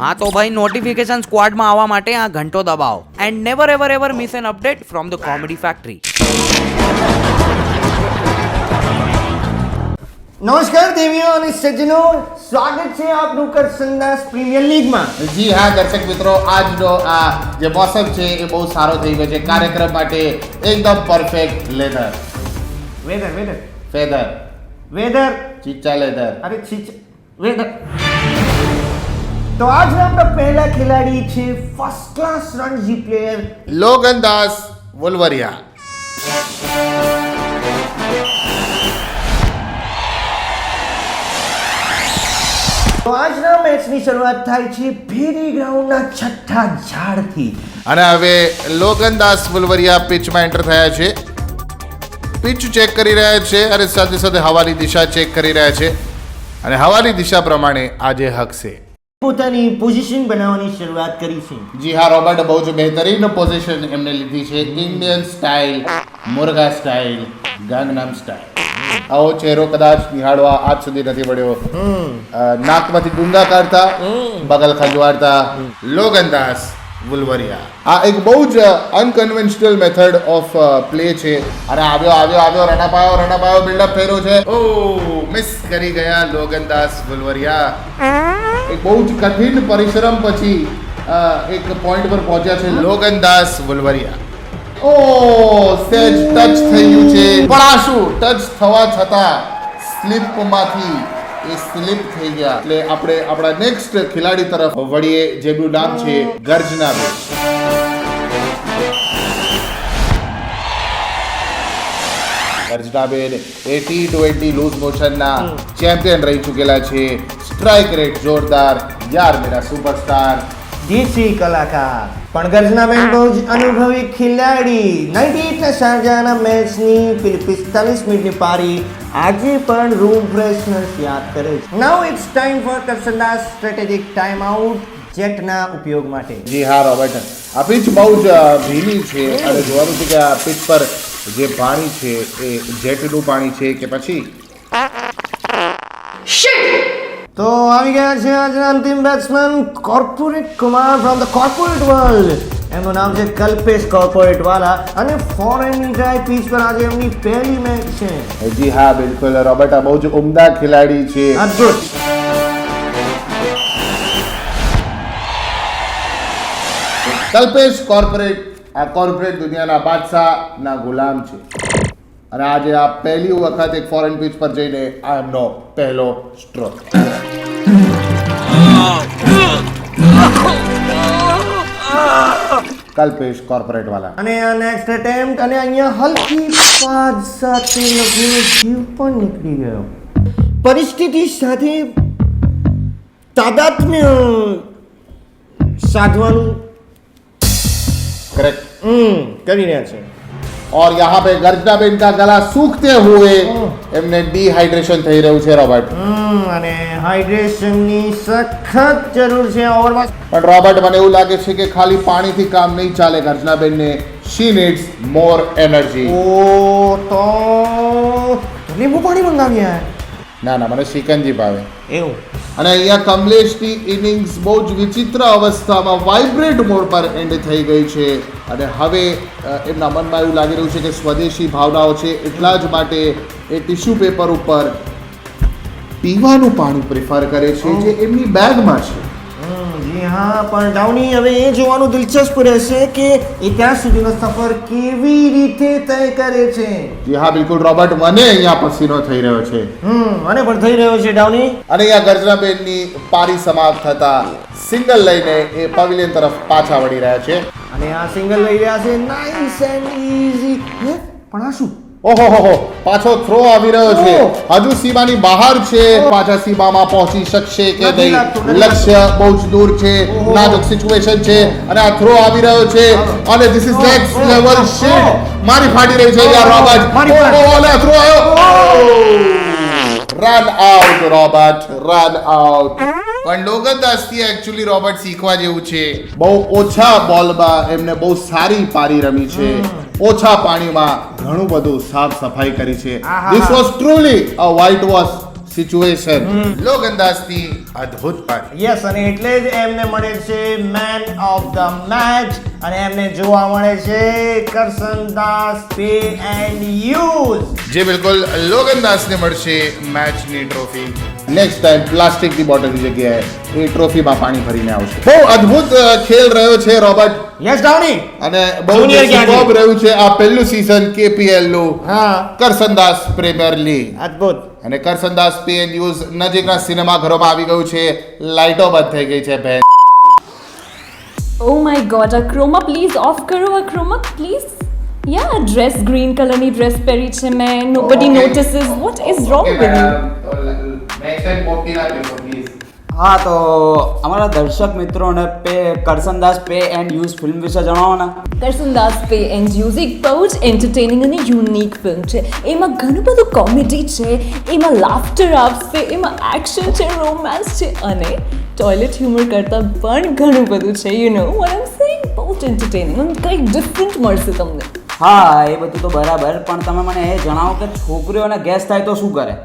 હા તો ભાઈ નોટિફિકેશન સ્ક્વોડમાં આવવા માટે આ ઘંટો દબાવો and never ever ever miss N update from the comedy factory. નમસ્કાર દેવીઓ અને સજ્જનો, સ્વાગત છે આપનું કરસનદાસ પ્રીમિયર લીગમાં. જી હા દર્શક મિત્રો, આજનો આ જે મોસમ છે એ બહુ સારો થઈ ગયો છે કાર્યક્રમ માટે એકદમ પરફેક્ટ લેધર વેધર ચીચા લેધર. અરે વેધર. તો આજના આપણા પહેલા ખેલાડી છે ફર્સ્ટ ક્લાસ રણજી પ્લેયર લોગનદાસ વુલવરિયા. તો આજના મેચની શરૂઆત થાય છે ભેરી ગ્રાઉન્ડના છઠ્ઠા ઝાડથી. અને હવે લોગનદાસ વુલવરિયા પિચમાં એન્ટર થયા છે. પિચ ચેક કરી રહ્યા છે અને સાથે સાથે હવાની દિશા ચેક કરી રહ્યા છે અને હવાની દિશા પ્રમાણે આજે હકશે. પોતાની પોઝિશન બનાવવાની શરૂઆત કરી છે. જી હા રોબર્ટ, બહુ જ બહેતરીન પોઝિશન એમને લીધી છે. Indian style, murga style, Gangnam style. આવો ચહેરો કદાચ નિહાળવા આજ સુધી નથી પડ્યો. નાકમાંથી ગુંગા કાઢતા, બગલ ખંજવાળતા લોગનદાસ વુલવરિયા. આ એક બહુ જ અનકન્વેન્શનલ મેથડ ઓફ પ્લે છે. અને આવ્યો રણાપાયો બિલ્ડઅપ કર્યો છે. ઓ મિસ કરી ગયા લોગનદાસ વુલવરિયા. એક બહુ જ કઠિન પરિશ્રમ પછી એક પોઈન્ટ પર પહોંચ્યા છે લોગનદાસ વુલવરિયા. ઓ સેજ ટચ થઈ ગયું છે, પણ આ શું ટચ થવા છતાં સ્લીપમાંથી એ સ્લીપ થઈ ગયા. એટલે આપણે આપણા નેક્સ્ટ ખેલાડી તરફ વળીએ, જેનું નામ છે ગર્જનાબેન. ગર્જનાબેન એ T20 લૂઝ મોશનના ચેમ્પિયન રહી ચૂકેલા છે. સ્ટ્રાઇક રેટ જોરદાર, યાર મેરા સુપરસ્ટાર, દેશી કલાકાર. પણ ગર્જનાબેન બહુ જ અનુભવી ખેલાડી. 98 શારજાહના મેચની 45 મિનિટની પારી આજે પણ રૂમ ફ્રેશનર્સ યાદ કરે છે. Now it's time for Karsandas strategic time out જેટના ઉપયોગ માટે. જી હા રોબર્ટ, આ પિચ બહુ જ ભીની છે અને જોવાનું છે કે આ પિચ પર જે પાણી છે એ જેટનું પાણી છે કે પછી. તો આવી ગયા છે આજના અંતિમ batsman corporate Kumar from the corporate world. એમનું નામ છે કલ્પેશ કોર્પોરેટ વાલા અને ફોરેનની ડ્રાય પીચ પર આજે એમની પહેલી મેચ છે. જી હા બિલકુલ રોબર્ટ, આ બહુ જ ઉમદા ખેલાડી છે. અદ્ભુત. કલ્પેશ કોર્પોરેટ આ કોર્પોરેટ દુનિયાના બાદશાહના ગુલામ છે અને આજે આ પહેલી વખત એક ફોરેન પીચ પર જઈને આ એમનો પહેલો સ્ટ્રોક. કલ્પેશ કોર્પોરેટ વાલા. અને આ નેક્સ્ટ એટેમ્પ્ટ અને અહીંયા હલકી પાદ સાથે લગીને જીવ પણ નીકળી ગયો. પરિસ્થિતિ સાથે તાદાત્મ્ય સાધવાનું करेक्ट કરી રહ્યા છે. और यहाँ पे गर्जनाबेन का गला सूखते हुए एमने डिहाइड्रेशन થઈ રહ્યું છે રોબર્ટ. અને હાઇડ્રેશનની સખત જરૂર છે ઓવરમાં. પણ રોબર્ટ, મને એવું લાગે છે કે ખાલી પાણીથી કામ નહીં ચાલે. ગર્જનાબેનને શી નીડ્સ મોર એનર્જી. ઓ તો લીંબુ પાણી મંગાવ્યા. ના મને શિકંજી ભાવે. એવું. અને અહીંયા કમલેશની ઇનિંગ્સ બહુ જ વિચિત્ર અવસ્થામાં વાઇબ્રેટ મોડ પર એન્ડ થઈ ગઈ છે અને હવે એમના મનમાં એવું લાગી રહ્યું છે કે સ્વદેશી ભાવનાઓ છે, એટલા જ માટે એ ટિશ્યુ પેપર ઉપર પીવાનું પાણી પ્રિફર કરે છે જે એમની બેગમાં છે. જી હા, પણ ડાઉની હવે એ જોવાનું દિલચસ્પ રહેશે કે એ ત્યાં સુધીનો સફર કેવી રીતે તય કરે છે. જી હા બિલકુલ રોબર્ટ, મને અહીંયા પસીનો થઈ રહ્યો છે. મને પણ થઈ રહ્યો છે ડાઉની. અને અહીંયા ગર્જનાબેનની પારી સમાપ્ત થતા સિંગલ લઈને એ પવેલિયન તરફ પાછા વળી રહ્યા છે. અને આ સિંગલ લઈ રહ્યા છે નાઇસ એન્ડ ઈઝી. પણ આ શું? ઓહો, પાછો થ્રો આવી રહ્યો છે. હજુ સીમાની બહાર છે. પાછા સીમામાં પહોંચી શકશે કે નહીં? લક્ષ્ય બહુ જ દૂર છે, નાજુક સિચ્યુએશન છે અને આ થ્રો આવી રહ્યો છે અને this is next level shit. મારી ફાટી રહી છે યાર રોબર્ટ. ઓલે થ્રો આવ્યો. Run out Robert, run out. પણ લોગનદાસથી એકચ્યુઅલી રોબર્ટ શીખવા જેવું છે. બહુ ઓછા બોલમાં એમને બહુ સારી પારી રમી છે. ઓછા પાણીમાં ઘણું બધું સાફ સફાઈ કરી છે. This was truly a whitewash situation લોગંદાજની અદ્ભુત પારી. યસ, અને એટલે જ એમને મળે છે મેન ઓફ ધ મેચ, અને એમને જોવા મળે છે કરસનદાસ પે એન્ડ યુઝ. જે બિલકુલ લોગંદાજને મળશે મેચની ટ્રોફી. નેક્સ્ટ ટાઈમ પ્લાસ્ટિકની બોટલની જગ્યાએ એ ટ્રોફીમાં પાણી ભરીને આવશે. બહુ અદ્ભુત ખેલ રહ્યો છે રોબર્ટ, યસ ડાઉની. અને બહુ Junior ક્યાંથી? superb રહ્યું છે આ પહેલું સીઝન KPL નું હા, કરસનદાસ પ્રીમિયર લીગ. અદ્ભુત. અને કરસનદાસ પે એન્ડ યુઝ નજીકના સિનેમાઘરોમાં આવી ગયું છે. લાઇટો બંધ થઈ ગઈ છે બેન. Oh my god, a chroma please off karo, a chroma please. Yeah, dress green color ni dress પહેરી છે મેં. Nobody Okay. notices. What is wrong with you? હા, તો અમારા દર્શક મિત્રોને Karsandas pay and use film વિશે જણાવો ને. કરસનદાસ પે એન્ડ યુઝ એક બહુ જ એન્ટરટેનિંગ અને યુનિક ફિલ્મ છે. એમાં ઘણું બધું કોમેડી છે, એમાં લાફ્ટર આપશે, એમાં એક્શન છે, રોમાન્સ છે, અને ટોયલેટ હ્યુમર કરતાં પણ ઘણું બધું છે. You know what I am saying? બહુ જ એન્ટરટેનિંગ અને કંઈક ડિફરન્ટ મળશે તમને. હા, એ બધું તો બરાબર, પણ તમે મને એ જણાવો કે છોકરીઓને ગેસ થાય તો શું કરે?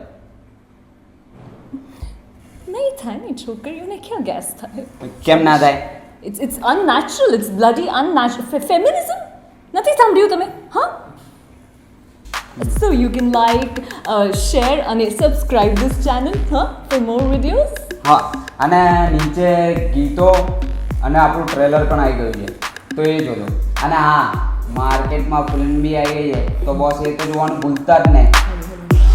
નહીં થાય ને, છોકરીઓને ક્યાં ગેસ થાય? કેમ ના થાય? It's unnatural. It's bloody unnatural. Feminism? નથી સાંભળ્યું તમે? હા? So you can like, share and subscribe this channel, huh? For more videos. હા, અને નીચે ગીતો અને આપણું ટ્રેલર પણ આવી ગયું છે, તો એ જોજો. અને હા, માર્કેટમાં ફિલ્મ બી આવી ગઈ છે, તો બોસ એ તો જોવાનું ભૂલતા જ નહીં.